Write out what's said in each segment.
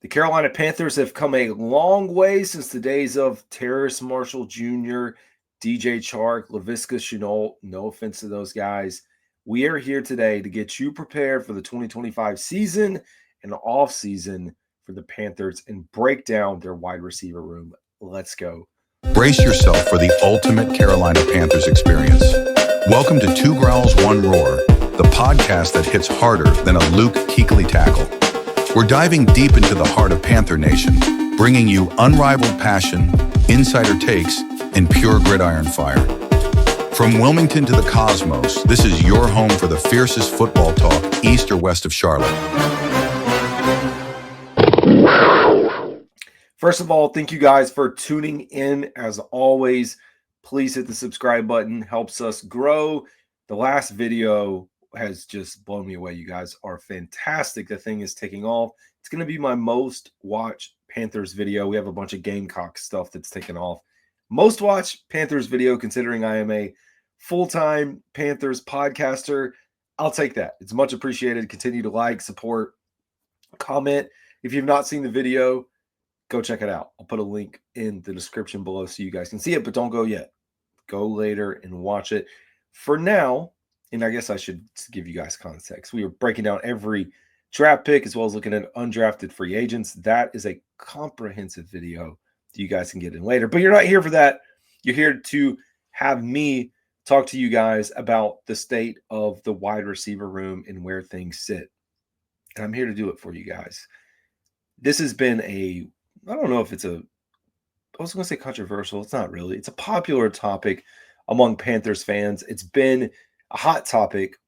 The Carolina Panthers have come a long way since the days of Terrace Marshall Jr., DJ Chark, Laviska Shenault. No offense to those guys. We are here today to get you prepared for the 2025 season and off season for the Panthers and break down their wide receiver room. Let's go. Brace yourself for the ultimate Carolina Panthers experience. Welcome to Two Growls, One Roar, the podcast that hits harder than a Luke Kuechly tackle. We're diving deep into the heart of Panther Nation, bringing you unrivaled passion, insider takes, and pure gridiron fire. From Wilmington to the cosmos, this is your home for the fiercest football talk east or west of Charlotte. First of all, thank you guys for tuning in. As always, please hit the subscribe button. Helps us grow. The last video has just blown me away. You guys are fantastic. The thing is taking off. It's going to be my most watched Panthers video. We have a bunch of Gamecock stuff that's taken off. Most watched Panthers video, considering I am a full-time Panthers podcaster. I'll take that. It's much appreciated. Continue to like, support, comment. If you've not seen the video, go check it out. I'll put a link in the description below so you guys can see it, but don't go yet. Go later and watch it. For now, and I guess I should give you guys context. We are breaking down every draft pick as well as looking at undrafted free agents. That is a comprehensive video that you guys can get in later. But you're not here for that. You're here to have me talk to you guys about the state of the wide receiver room and where things sit. And I'm here to do it for you guys. This has been I don't know if it's I was going to say controversial. It's not really. It's a popular topic among Panthers fans. It's been a hot topic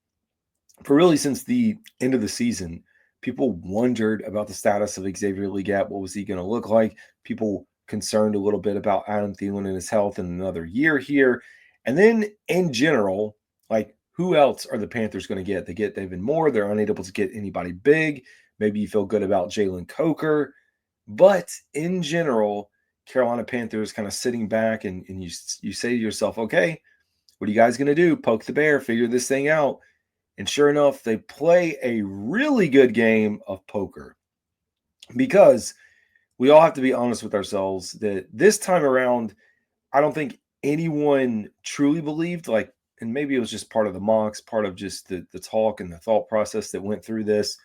for really since the end of the season. People wondered about the status of Xavier Legette. What was he going to look like? People concerned a little bit about Adam Thielen and his health in another year here. And then in general, like, who else are the Panthers going to get? They get David Moore. They're unable to get anybody big. Maybe you feel good about Jalen Coker. But in general, Carolina Panthers kind of sitting back and you say to yourself, okay, what are you guys going to do? Poke the bear, figure this thing out. And sure enough, they play a really good game of poker, because we all have to be honest with ourselves that this time around, I don't think anyone truly believed, and maybe it was just part of the mocks, part of just the talk and the thought process that went through this.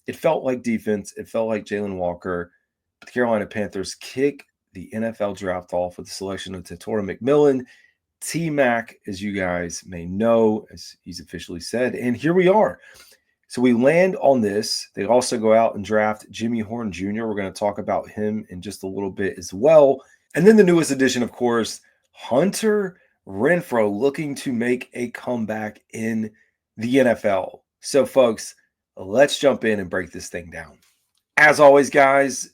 It felt like defense. It felt like Jalen Walker. But the Carolina Panthers kick the NFL draft off with the selection of Tetairoa McMillan, T-Mac, as you guys may know, as he's officially said. And here we are. So we land on this. They also go out and draft Jimmy Horn Jr. We're going to talk about him in just a little bit as well. And then the newest addition, of course, Hunter Renfrow, looking to make a comeback in the NFL. So, folks, let's jump in and break this thing down. As always, guys,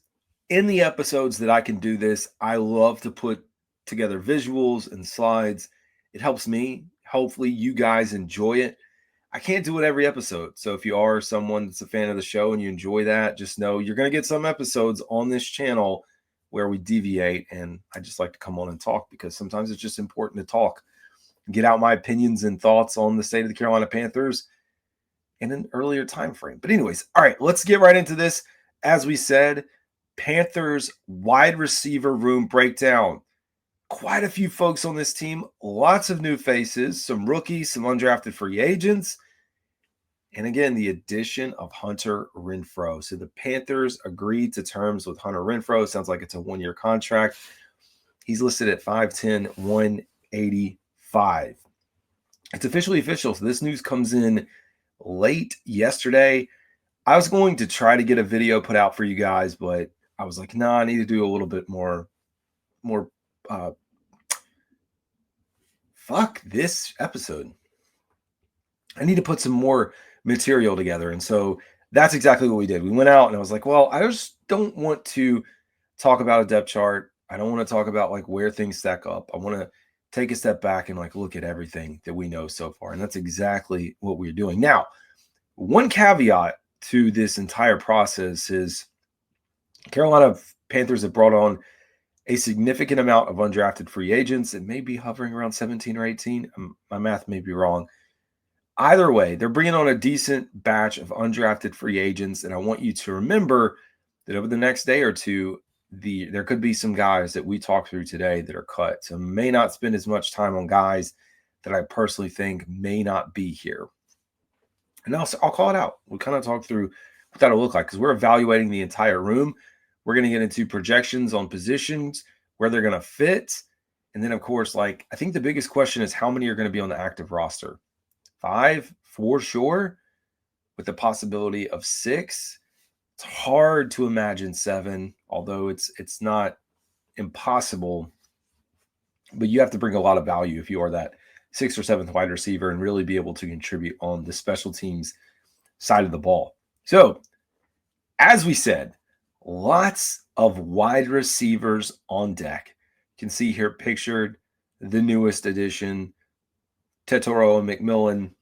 in the episodes that I can do this, I love to put together visuals and slides. It helps me. Hopefully you guys enjoy it. I can't do it every episode. So if you are someone that's a fan of the show and you enjoy that, just know you're going to get some episodes on this channel where we deviate. And I just like to come on and talk, because sometimes it's just important to talk, get out my opinions and thoughts on the state of the Carolina Panthers in an earlier time frame. But anyways, all right, let's get right into this. As we said, Panthers wide receiver room breakdown. Quite a few folks on this team, lots of new faces, some rookies, some undrafted free agents, and again, the addition of Hunter Renfrow. So the Panthers agreed to terms with Hunter Renfrow. Sounds like it's a one-year contract. He's listed at 5'10", 185. It's officially official. So this news comes in late yesterday. I was going to try to get a video put out for you guys, but I was like, I need to do a little bit more fuck this episode. I need to put some more material together. And so that's exactly what we did. We went out and I was like, well, I just don't want to talk about a depth chart. I don't want to talk about where things stack up. I want to take a step back and look at everything that we know so far. And that's exactly what we're doing. Now, one caveat to this entire process is Carolina Panthers have brought on a significant amount of undrafted free agents. It may be hovering around 17 or 18. My math may be wrong. Either way, they're bringing on a decent batch of undrafted free agents. And I want you to remember that over the next day or two, there could be some guys that we talk through today that are cut. So may not spend as much time on guys that I personally think may not be here. And I'll call it out. We'll kind of talk through what that'll look like because we're evaluating the entire room. We're going to get into projections on positions, where they're going to fit. And then, of course, I think the biggest question is how many are going to be on the active roster? 5 for sure, with the possibility of 6. It's hard to imagine 7, although it's not impossible. But you have to bring a lot of value if you are that 6th or 7th wide receiver and really be able to contribute on the special teams side of the ball. So, as we said, lots of wide receivers on deck. You can see here pictured the newest addition, Tetairoa McMillan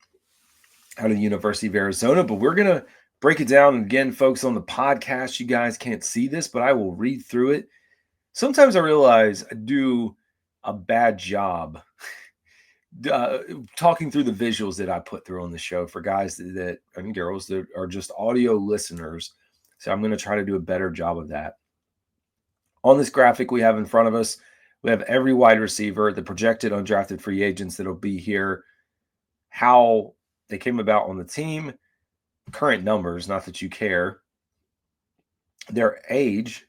out of the University of Arizona. But we're going to break it down. And again, folks, on the podcast, you guys can't see this, but I will read through it. Sometimes I realize I do a bad job talking through the visuals that I put through on the show for guys that and girls that are just audio listeners. So I'm going to try to do a better job of that. On this graphic we have in front of us, we have every wide receiver, the projected undrafted free agents that'll be here, how they came about on the team, current numbers, not that you care, their age,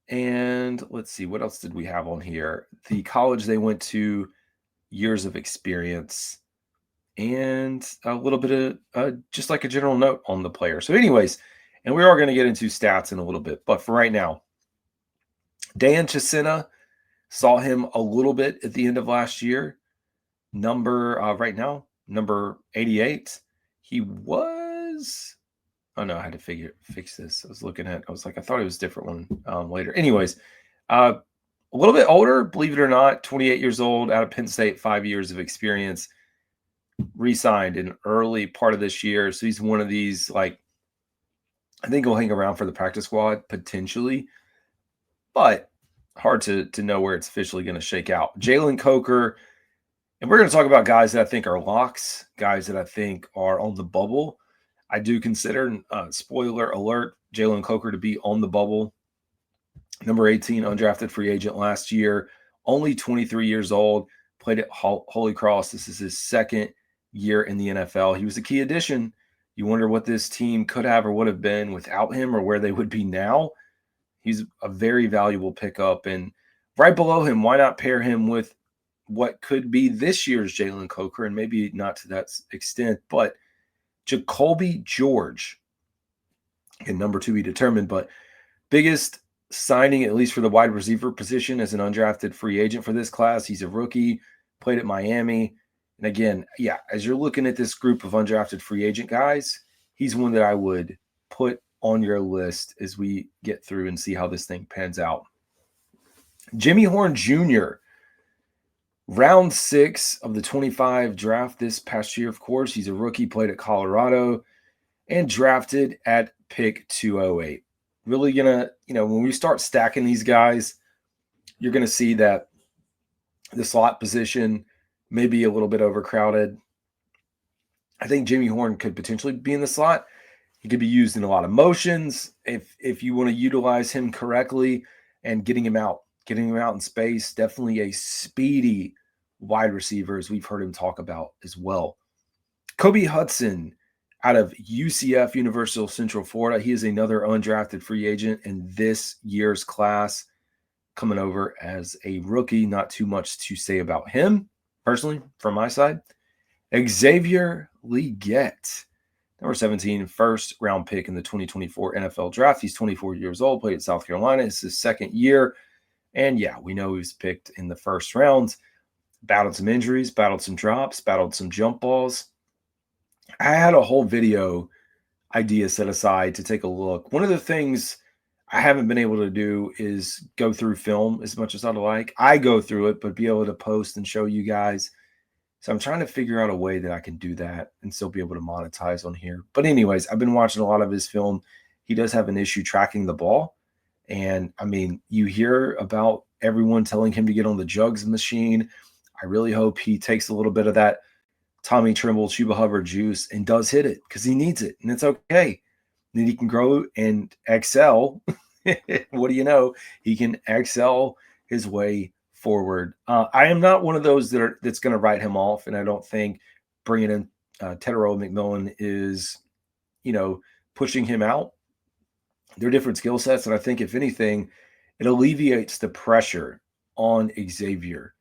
and let's see, what else did we have on here? The college they went to, years of experience, and a little bit of just like a general note on the player. So anyways, and we are going to get into stats in a little bit, but for right now, Dan Chisena, saw him a little bit at the end of last year. Right now, number 88. He was, oh no, I had to fix this. I thought it was a different one later. Anyways, a little bit older, believe it or not, 28 years old, out of Penn State, 5 years of experience, re-signed in early part of this year. So he's one of these, I think he'll hang around for the practice squad potentially, but hard to know where it's officially going to shake out. Jalen Coker, and we're going to talk about guys that I think are locks, guys that I think are on the bubble. I do consider, spoiler alert, Jalen Coker to be on the bubble. Number 18, undrafted free agent last year, only 23 years old, played at Holy Cross. This is his second year in the NFL. He was a key addition. You wonder what this team could have or would have been without him or where they would be now. He's a very valuable pickup. And right below him, why not pair him with what could be this year's Jalen Coker, and maybe not to that extent, but Jacoby George. And number 2 be determined, but biggest signing, at least for the wide receiver position, as an undrafted free agent for this class. He's a rookie, played at Miami. And again, yeah, as you're looking at this group of undrafted free agent guys, he's one that I would put on your list as we get through and see how this thing pans out. Jimmy Horn Jr., round 6 of the 25 draft this past year, of course. He's a rookie, played at Colorado, and drafted at pick 208. Really gonna, when we start stacking these guys, you're gonna see that the slot position may be a little bit overcrowded. I think Jimmy Horn could potentially be in the slot. He could be used in a lot of motions if you want to utilize him correctly, and getting him out in space. Definitely a speedy wide receiver, as we've heard him talk about as well. Kobe Hudson out of UCF, University of Central Florida. He is another undrafted free agent in this year's class, coming over as a rookie. Not too much to say about him, personally, from my side. Xavier Legette, number 17, first-round pick in the 2024 NFL Draft. He's 24 years old, played at South Carolina. It's his second year. And, yeah, we know he was picked in the first round. Battled some injuries, battled some drops, battled some jump balls. I had a whole video idea set aside to take a look. One of the things I haven't been able to do is go through film as much as I'd like. I go through it, but be able to post and show you guys. So I'm trying to figure out a way that I can do that and still be able to monetize on here. But anyways, I've been watching a lot of his film. He does have an issue tracking the ball. And, I mean, you hear about everyone telling him to get on the jugs machine. I really hope he takes a little bit of that Tommy Tremble, Chuba Hubbard juice and does hit it, because he needs it, and it's okay. then he can grow and excel. What do you know? He can excel his way forward. I am not one of those that's going to write him off, and I don't think bringing in Tetairoa McMillan is, pushing him out. They're different skill sets, and I think if anything, it alleviates the pressure on Xavier.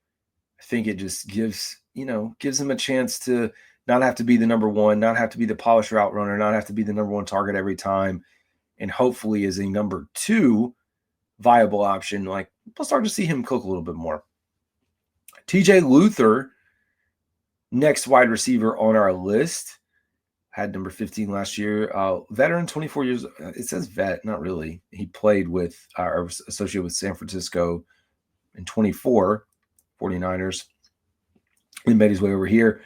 I think it just gives him a chance to not have to be the number one, not have to be the polished route runner, not have to be the number one target every time, and hopefully as a number two viable option, like we'll start to see him cook a little bit more. TJ Luther, next wide receiver on our list, had number 15 last year. Veteran, 24 years. It says vet, not really. He played with, or was associated with San Francisco in 24, 49ers. He made his way over here.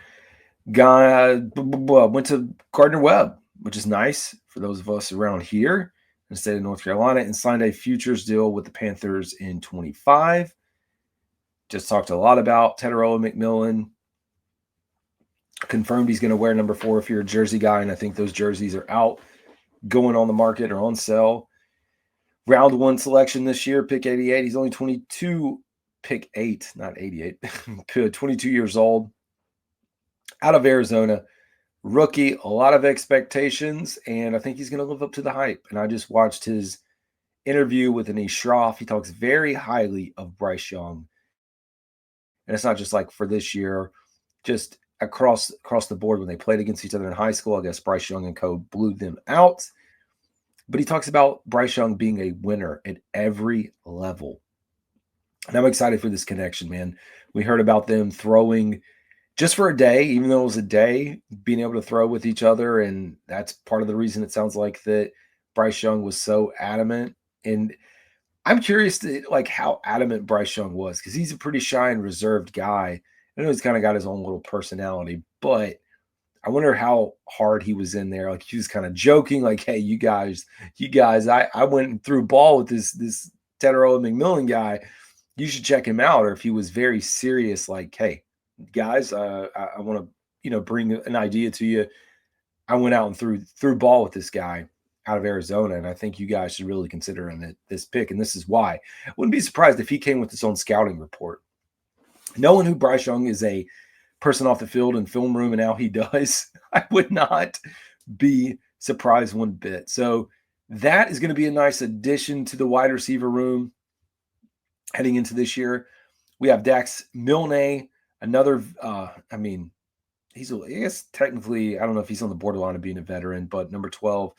Went to Gardner-Webb, which is nice for those of us around here in the state of North Carolina, and signed a futures deal with the Panthers in 25. Just talked a lot about Tetairoa McMillan. Confirmed he's going to wear number 4 if you're a jersey guy, and I think those jerseys are out, going on the market or on sale. Round 1 selection this year, pick 88. He's only 22, pick 8, not 88, 22 years old. Out of Arizona, rookie, a lot of expectations, and I think he's going to live up to the hype. And I just watched his interview with Anish Shroff. He talks very highly of Bryce Young. And it's not just like for this year, just across the board when they played against each other in high school. I guess Bryce Young and co blew them out. But he talks about Bryce Young being a winner at every level. And I'm excited for this connection, man. We heard about them throwing just for a day, even though it was a day, being able to throw with each other. And that's part of the reason it sounds like that Bryce Young was so adamant. And I'm curious to how adamant Bryce Young was, because he's a pretty shy and reserved guy. I know he's kind of got his own little personality, but I wonder how hard he was in there. Like he was kind of joking, like, "Hey, you guys, I went and threw ball with this Tetairoa McMillan guy. You should check him out." Or if he was very serious, like, "Hey, guys, I want to, bring an idea to you. I went out and threw ball with this guy out of Arizona, and I think you guys should really consider him this pick. And this is why." I wouldn't be surprised if he came with his own scouting report. Knowing who Bryce Young is, a person off the field and film room, and how he does, I would not be surprised one bit. So that is going to be a nice addition to the wide receiver room heading into this year. We have Dax Milne, another, he's, I guess technically, I don't know if he's on the borderline of being a veteran, but number 12,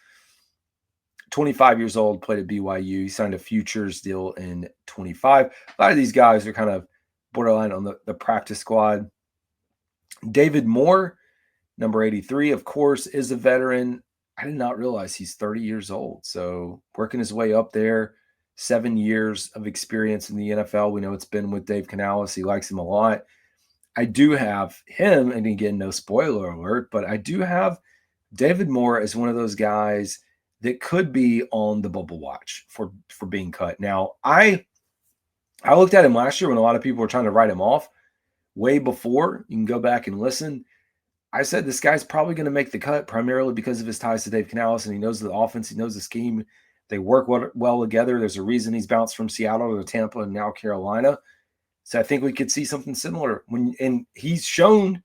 25 years old, played at BYU. He signed a futures deal in 25. A lot of these guys are kind of borderline on the practice squad. David Moore, number 83, of course, is a veteran. I did not realize he's 30 years old. So working his way up there, 7 years of experience in the NFL. We know it's been with Dave Canales. He likes him a lot. I do have him, and again, no spoiler alert, but I do have David Moore as one of those guys that could be on the bubble watch for being cut. Now, I looked at him last year when a lot of people were trying to write him off way before. You can go back and listen. I said this guy's probably going to make the cut primarily because of his ties to Dave Canales, and he knows the offense. He knows the scheme. They work well together. There's a reason he's bounced from Seattle to Tampa and now Carolina. So I think we could see something similar. And he's shown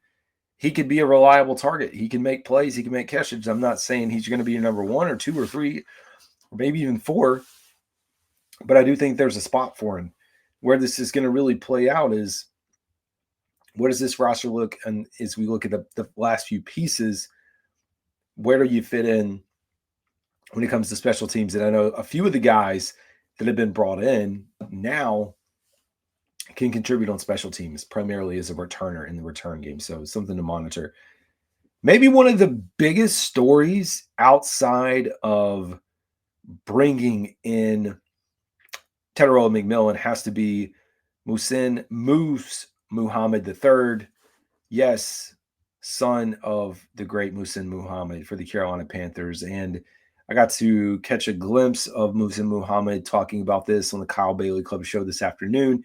he could be a reliable target. He can make plays. He can make catches. I'm not saying he's going to be your number 1 or 2 or 3 or maybe even 4, but I do think there's a spot for him. Where this is going to really play out is, what does this roster look, and as we look at the last few pieces, where do you fit in when it comes to special teams? And I know a few of the guys that have been brought in now can contribute on special teams, primarily as a returner in the return game. So something to monitor. Maybe one of the biggest stories outside of bringing in Tetairoa McMillan has to be Moose Muhammad III. Yes, son of the great Muhsin Muhammad for the Carolina Panthers. And I got to catch a glimpse of Muhsin Muhammad talking about this on the Kyle Bailey Club show this afternoon.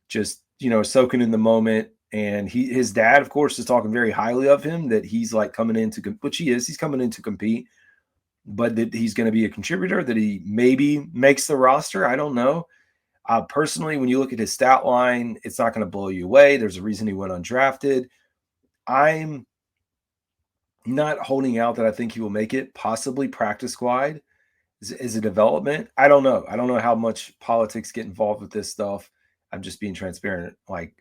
Just, soaking in the moment. And his dad, of course, is talking very highly of him, that he's like coming in to, which he is, he's coming in to compete. but that he's going to be a contributor, that he maybe makes the roster. I don't know. Personally, when you look at his stat line, it's not going to blow you away. There's a reason he went undrafted. I'm not holding out that I think he will make it, possibly practice squad as a development. I don't know. I don't know how much politics get involved with this stuff. I'm just being transparent. Like,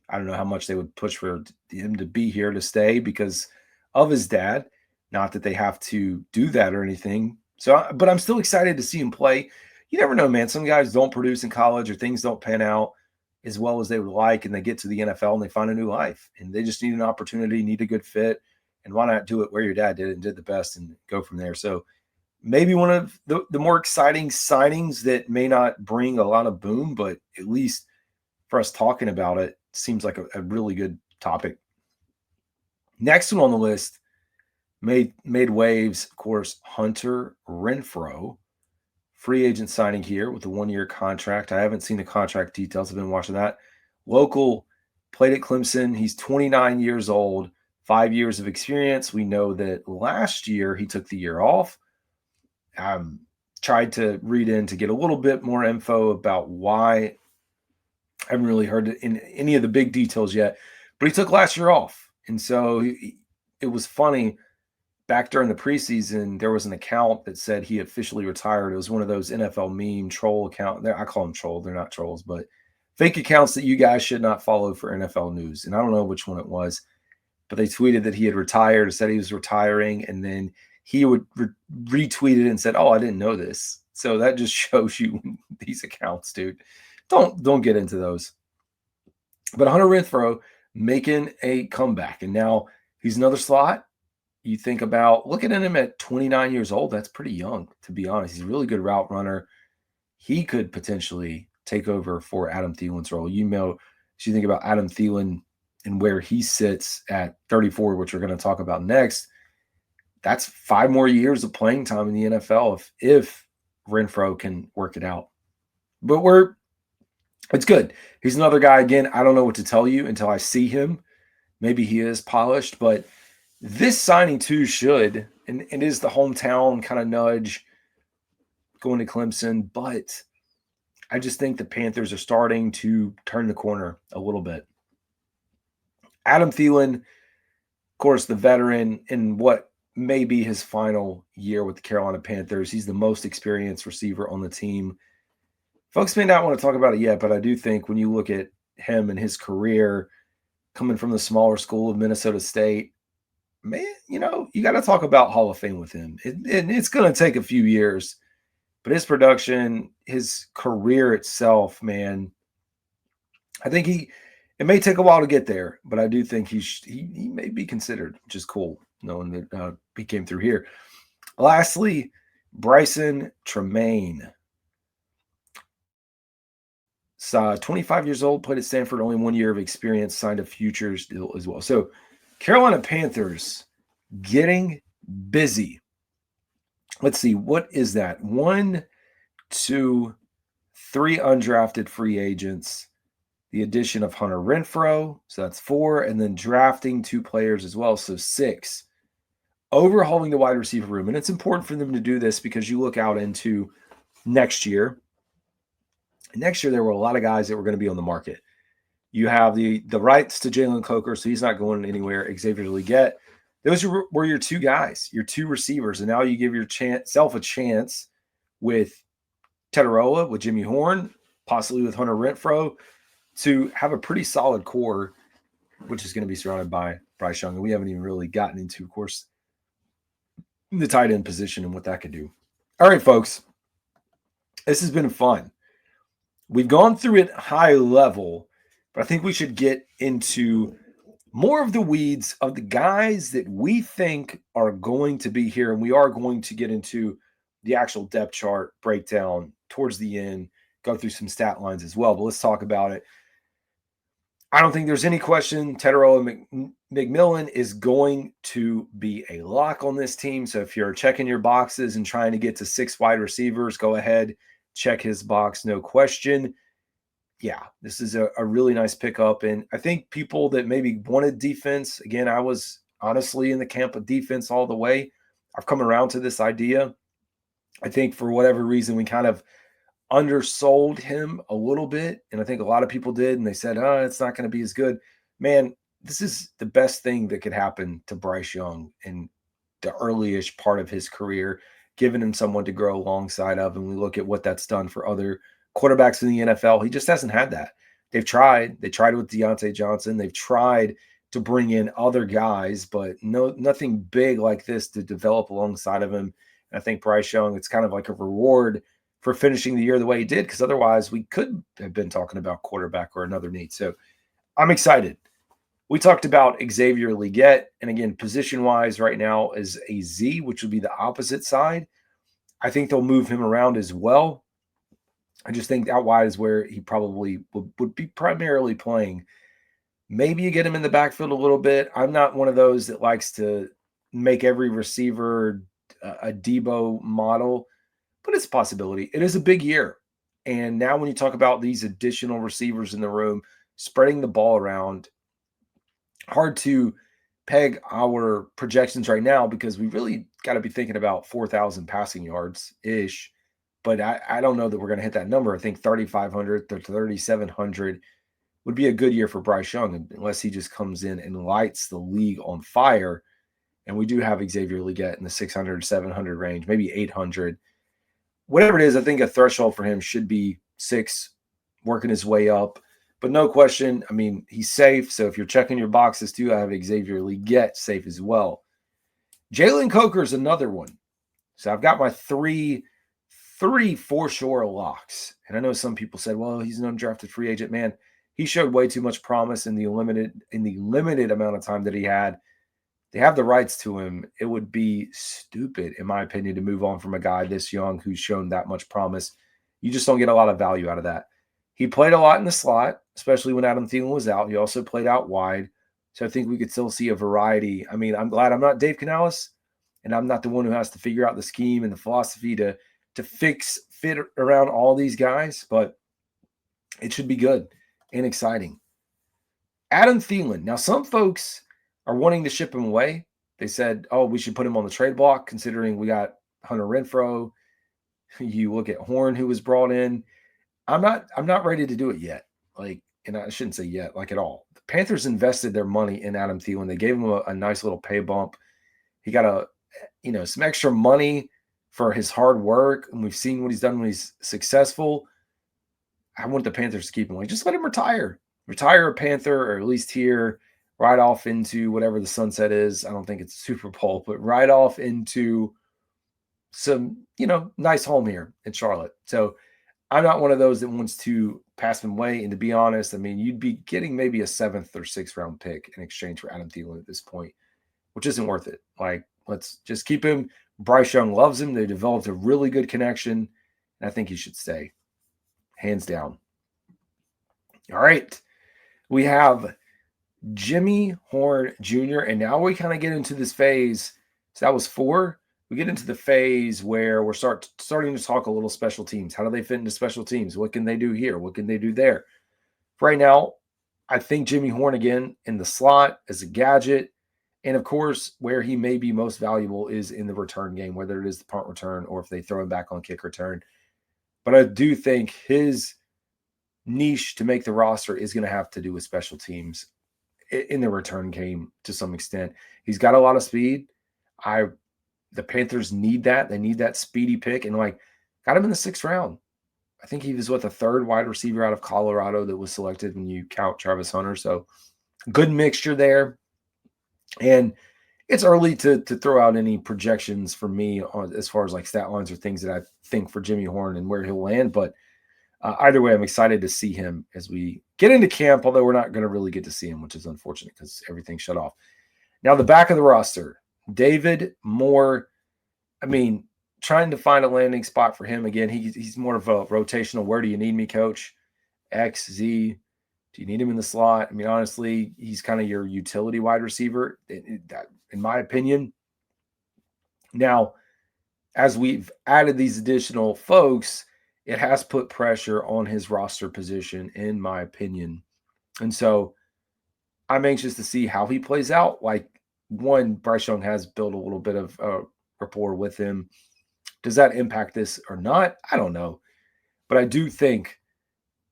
I don't know how much they would push for him to be here to stay because of his dad. Not that they have to do that or anything. So, but I'm still excited to see him play. You never know, man. Some guys don't produce in college or things don't pan out as well as they would like, and they get to the NFL and they find a new life. And they just need an opportunity, need a good fit. And why not do it where your dad did it and did the best and go from there? So maybe one of the more exciting signings that may not bring a lot of boom, but at least for us talking about it, seems like a really good topic. Next one on the list made waves, of course, Hunter Renfrow. Free agent signing here with a 1-year contract. I haven't seen the contract details. I've been watching that. Local, played at Clemson. He's 29 years old, 5 years of experience. We know that last year he took the year off. Tried to read in to get a little bit more info about why. I haven't really heard in any of the big details yet, but he took last year off. And so it was funny. Back during the preseason, there was an account that said he officially retired. It was one of those NFL meme troll accounts. I call them troll. They're not trolls, but fake accounts that you guys should not follow for NFL news. And I don't know which one it was, but they tweeted that he had retired, said he was retiring, and then he would retweet it and said, "Oh, I didn't know this." So that just shows you these accounts, dude. Don't get into those. But Hunter Renfrow making a comeback, and now he's another slot. You think about looking at him at 29 years old, that's pretty young, to be honest. He's a really good route runner. He could potentially take over for Adam Thielen's role. You know, as you think about Adam Thielen and where he sits at 34, which we're going to talk about next, that's 5 more years of playing time in the NFL if Renfrow can work it out. But it's good. He's another guy, again, I don't know what to tell you until I see him. Maybe he is polished, but this signing too should, and it is the hometown kind of nudge going to Clemson, but I just think the Panthers are starting to turn the corner a little bit. Adam Thielen, of course, the veteran in what may be his final year with the Carolina Panthers. He's the most experienced receiver on the team. Folks may not want to talk about it yet, but I do think when you look at him and his career coming from the smaller school of Minnesota State, man, you know, you got to talk about Hall of Fame with him. It's going to take a few years, but his production, his career itself, man, I think it may take a while to get there, but I do think he may be considered, which is cool, knowing that he came through here. Lastly, Bryson Tremaine. 25 years old, played at Stanford, only 1 year of experience, signed a futures deal as well. So Carolina Panthers getting busy. Let's see, what is that? 1, 2, 3 undrafted free agents. The addition of Hunter Renfrow, so that's 4, and then drafting 2 players as well, so 6. Overhauling the wide receiver room, and it's important for them to do this because you look out into next year. Next year, there were a lot of guys that were going to be on the market. You have the rights to Jalen Coker, so he's not going anywhere. Xavier Legette. Those were your 2 guys, your 2 receivers. And now you give yourself a chance with Tetairoa, with Jimmy Horn, possibly with Hunter Renfrow, to have a pretty solid core, which is going to be surrounded by Bryce Young. And we haven't even really gotten into, of course, the tight end position and what that could do. All right, folks. This has been fun. We've gone through it high level, but I think we should get into more of the weeds of the guys that we think are going to be here. And we are going to get into the actual depth chart breakdown towards the end, go through some stat lines as well. But let's talk about it. I don't think there's any question Tetairoa McMillan is going to be a lock on this team. So if you're checking your boxes and trying to get to 6 wide receivers, go ahead. Check his box, no question. Yeah, this is a really nice pickup. And I think people that maybe wanted defense, again, I was honestly in the camp of defense all the way. I've come around to this idea. I think for whatever reason, we kind of undersold him a little bit. And I think a lot of people did. And they said, oh, it's not going to be as good. Man, this is the best thing that could happen to Bryce Young in the early-ish part of his career, giving him someone to grow alongside of. And we look at what that's done for other quarterbacks in the NFL. He just hasn't had that. They've tried. They tried with Deontay Johnson. They've tried to bring in other guys, but nothing big like this to develop alongside of him. And I think Bryce Young, it's kind of like a reward for finishing the year the way he did, because otherwise we could have been talking about quarterback or another need. So I'm excited. We talked about Xavier Legette, and again, position-wise right now is a Z, which would be the opposite side. I think they'll move him around as well. I just think out wide is where he probably would be primarily playing. Maybe you get him in the backfield a little bit. I'm not one of those that likes to make every receiver a Debo model, but it's a possibility. It is a big year. And now when you talk about these additional receivers in the room, spreading the ball around, hard to peg our projections right now because we really got to be thinking about 4,000 passing yards-ish. But I don't know that we're going to hit that number. I think 3,500 to 3,700 would be a good year for Bryce Young, unless he just comes in and lights the league on fire. And we do have Xavier Legette in the 600, 700 range, maybe 800. Whatever it is, I think a threshold for him should be 6, working his way up. But no question, I mean, he's safe. So if you're checking your boxes too, I have Xavier Legette safe as well. Jalen Coker is another one. So I've got my three for sure locks. And I know some people said, well, he's an undrafted free agent. Man, he showed way too much promise in the limited amount of time that he had. They have the rights to him. It would be stupid, in my opinion, to move on from a guy this young who's shown that much promise. You just don't get a lot of value out of that. He played a lot in the slot, especially when Adam Thielen was out. He also played out wide. So I think we could still see a variety. I mean, I'm glad I'm not Dave Canales, and I'm not the one who has to figure out the scheme and the philosophy to fit around all these guys, but it should be good and exciting. Adam Thielen. Now, some folks are wanting to ship him away. They said, oh, we should put him on the trade block, considering we got Hunter Renfrow. You look at Horn, who was brought in. I'm not ready to do it yet. And I shouldn't say yet, at all. The Panthers invested their money in Adam Thielen. They gave him a nice little pay bump. He got some extra money for his hard work, and we've seen what he's done when he's successful. I want the Panthers to keep him. Just let him retire. Retire a Panther, or at least here, ride off into whatever the sunset is. I don't think it's Super Bowl, but ride off into some, nice home here in Charlotte. So I'm not one of those that wants to pass him away. And to be honest, I mean, you'd be getting maybe a 7th or 6th round pick in exchange for Adam Thielen at this point, which isn't worth it. Let's just keep him. Bryce Young loves him. They developed a really good connection, and I think he should stay, hands down. All right. We have Jimmy Horn Jr., and now we kind of get into this phase. So that was 4. We get into the phase where we're starting to talk a little special teams. How do they fit into special teams? What can they do here? What can they do there? Right now, I think Jimmy Horn again in the slot as a gadget. And of course, where he may be most valuable is in the return game, whether it is the punt return or if they throw him back on kick return. But I do think his niche to make the roster is going to have to do with special teams in the return game to some extent. He's got a lot of speed. The Panthers need that. They need that speedy pick, and got him in the 6th round. I think he was the 3rd wide receiver out of Colorado that was selected when you count Travis Hunter. So good mixture there. And it's early to throw out any projections for me as far as stat lines or things that I think for Jimmy Horn and where he'll land. But either way, I'm excited to see him as we get into camp, although we're not going to really get to see him, which is unfortunate because everything's shut off. Now, the back of the roster, David Moore, trying to find a landing spot for him. Again, he's more of a rotational, where do you need me, coach? X, Z. Do you need him in the slot? Honestly, he's kind of your utility wide receiver, in my opinion. Now, as we've added these additional folks, it has put pressure on his roster position, in my opinion. And so I'm anxious to see how he plays out. Bryce Young has built a little bit of rapport with him. Does that impact this or not? I don't know. But I do think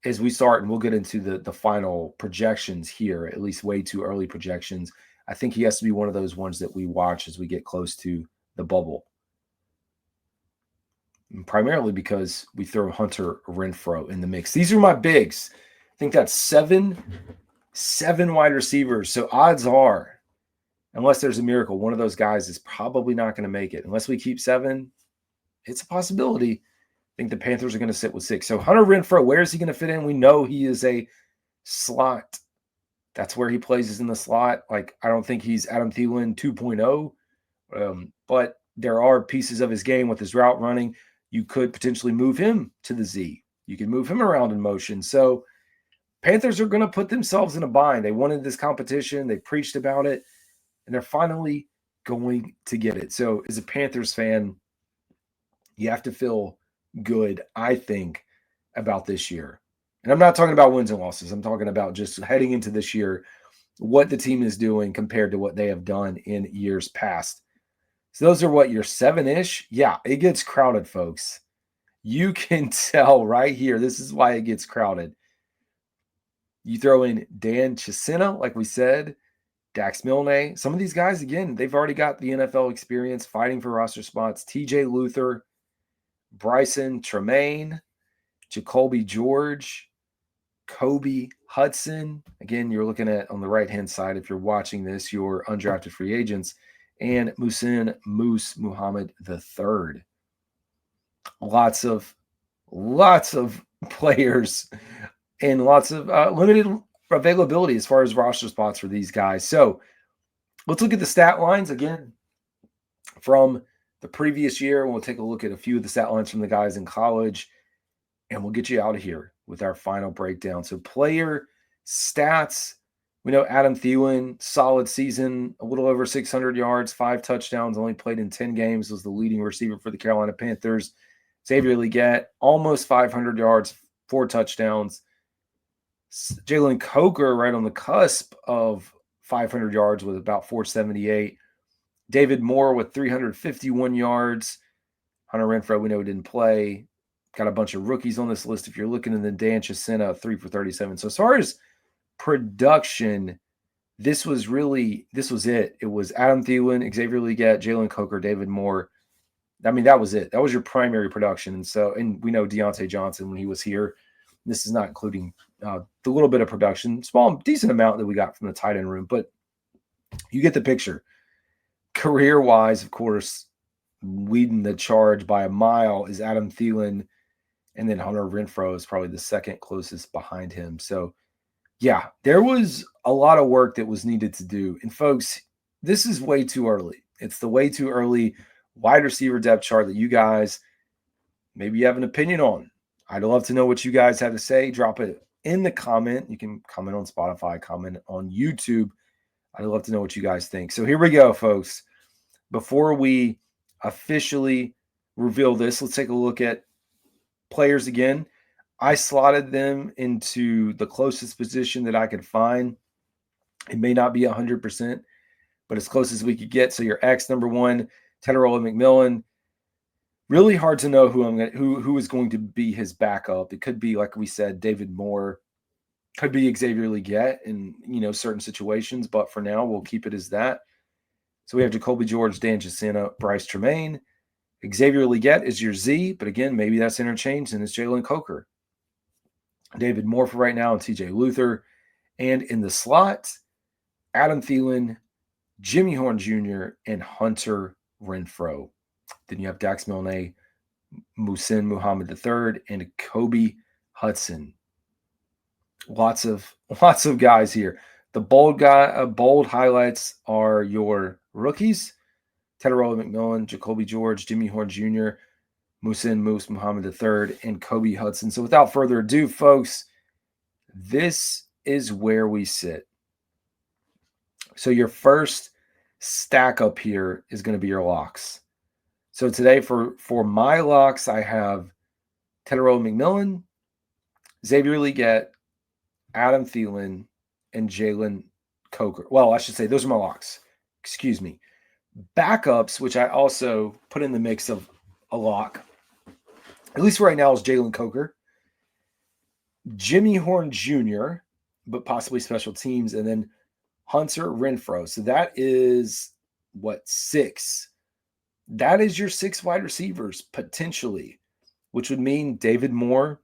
as we start, and we'll get into the final projections here, at least way too early projections, I think he has to be one of those ones that we watch as we get close to the bubble. And primarily because we throw Hunter Renfrow in the mix. These are my bigs. I think that's seven wide receivers. So odds are, unless there's a miracle, one of those guys is probably not going to make it. Unless we keep 7, it's a possibility. I think the Panthers are going to sit with 6. So Hunter Renfrow, where is he going to fit in? We know he is a slot. That's where he plays, is in the slot. Like, I don't think he's Adam Thielen 2.0, but there are pieces of his game with his route running. You could potentially move him to the Z. You can move him around in motion. So Panthers are going to put themselves in a bind. They wanted this competition. They preached about it, and they're finally going to get it. So as a Panthers fan, you have to feel good, I think, about this year. And I'm not talking about wins and losses. I'm talking about just heading into this year, what the team is doing compared to what they have done in years past. So those are what, your 7-ish? Yeah, it gets crowded, folks. You can tell right here. This is why it gets crowded. You throw in Dan Chisena, like we said, Dax Milne. Some of these guys, again, they've already got the NFL experience fighting for roster spots. TJ Luther, Bryson Tremaine, Jacoby George, Kobe Hudson. Again, you're looking at on the right-hand side, if you're watching this, your undrafted free agents, and Muhsin Moose Muhammad III. Lots of players and lots of limited availability as far as roster spots for these guys. So let's look at the stat lines again from the previous year. We'll take a look at a few of the stat lines from the guys in college, and we'll get you out of here with our final breakdown. So player stats, we know Adam Thielen, solid season, a little over 600 yards, 5 touchdowns, only played in 10 games, was the leading receiver for the Carolina Panthers. Xavier Legette, almost 500 yards, 4 touchdowns. Jalen Coker right on the cusp of 500 yards with about 478. David Moore with 351 yards. Hunter Renfrow, we know, didn't play. Got a bunch of rookies on this list if you're looking. And then Dan Chisena, 3 for 37. So as far as production, this was it. It was Adam Thielen, Xavier Legette, Jalen Coker, David Moore. I mean, that was it. That was your primary production. And we know Deontay Johnson when he was here. This is not including the little bit of production, small, decent amount that we got from the tight end room. But you get the picture. Career-wise, of course, leading the charge by a mile is Adam Thielen, and then Hunter Renfrow is probably the second closest behind him. So, yeah, there was a lot of work that was needed to do. And, folks, this is way too early. It's the way too early wide receiver depth chart that you guys maybe have an opinion on. I'd love to know what you guys have to say. Drop it in the comment. You can comment on Spotify, comment on YouTube. I'd love to know what you guys think. So here we go, folks. Before we officially reveal this, let's take a look at players again. I slotted them into the closest position that I could find. It may not be 100%, but as close as we could get. So your X, number 1, Tetairoa McMillan. Really hard to know who is going to be his backup. It could be, like we said, David Moore. Could be Xavier Legette in certain situations, but for now we'll keep it as that. So we have Jacoby George, Dan Chisena, Bryce Tremaine. Xavier Legette is your Z, but again, maybe that's interchanged, and it's Jalen Coker. David Moore for right now, and TJ Luther. And in the slot, Adam Thielen, Jimmy Horn Jr., and Hunter Renfrow. Then you have Dax Milne, Muhsin Muhammad III, and Kobe Hudson. Lots of guys here. The bold highlights are your rookies: Tetairoa McMillan, Jacoby George, Jimmy Horn Jr., Muhsin Moose Muhammad III, and Kobe Hudson. So without further ado, folks, this is where we sit. So your first stack up here is going to be your locks. So today for my locks, I have Tetairoa McMillan, Xavier Legette, Adam Thielen, and Jalen Coker. Well, I should say those are my locks. Excuse me. Backups, which I also put in the mix of a lock, at least right now, is Jalen Coker, Jimmy Horn Jr., but possibly special teams, and then Hunter Renfrow. So that is what, 6? That is your 6 wide receivers potentially, which would mean David Moore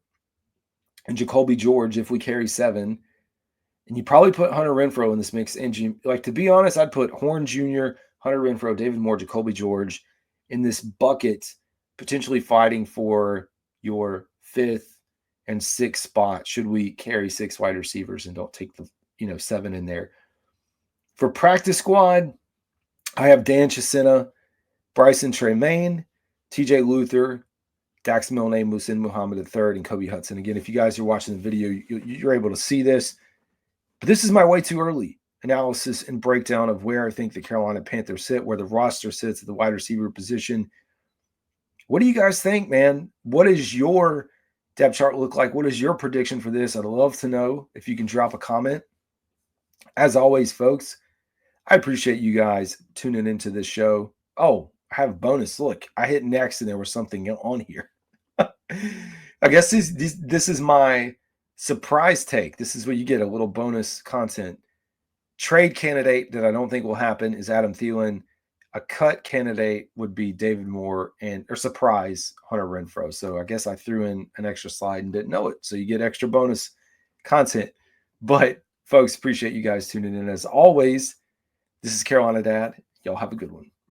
and Jacoby George if we carry 7. And you probably put Hunter Renfrow in this mix. And like, to be honest, I'd put Horn Jr., Hunter Renfrow, David Moore, Jacoby George in this bucket, potentially fighting for your 5th and 6th spot should we carry 6 wide receivers and don't take the 7 in there. For practice squad, I have Dan Chisena, Bryson Tremaine, TJ Luther, Dax Milne, Musin Muhammad III, and Kobe Hudson. Again, if you guys are watching the video, you're able to see this. But this is my way too early analysis and breakdown of where I think the Carolina Panthers sit, where the roster sits at the wide receiver position. What do you guys think, man? What does your depth chart look like? What is your prediction for this? I'd love to know if you can drop a comment. As always, folks, I appreciate you guys tuning into this show. Oh, I have a bonus. Look, I hit next and there was something on here. I guess this is my surprise take. This is where you get a little bonus content. Trade candidate that I don't think will happen is Adam Thielen. A cut candidate would be David Moore or surprise Hunter Renfrow. So I guess I threw in an extra slide and didn't know it. So you get extra bonus content. But folks, appreciate you guys tuning in. As always, this is Carolina Dad. Y'all have a good one.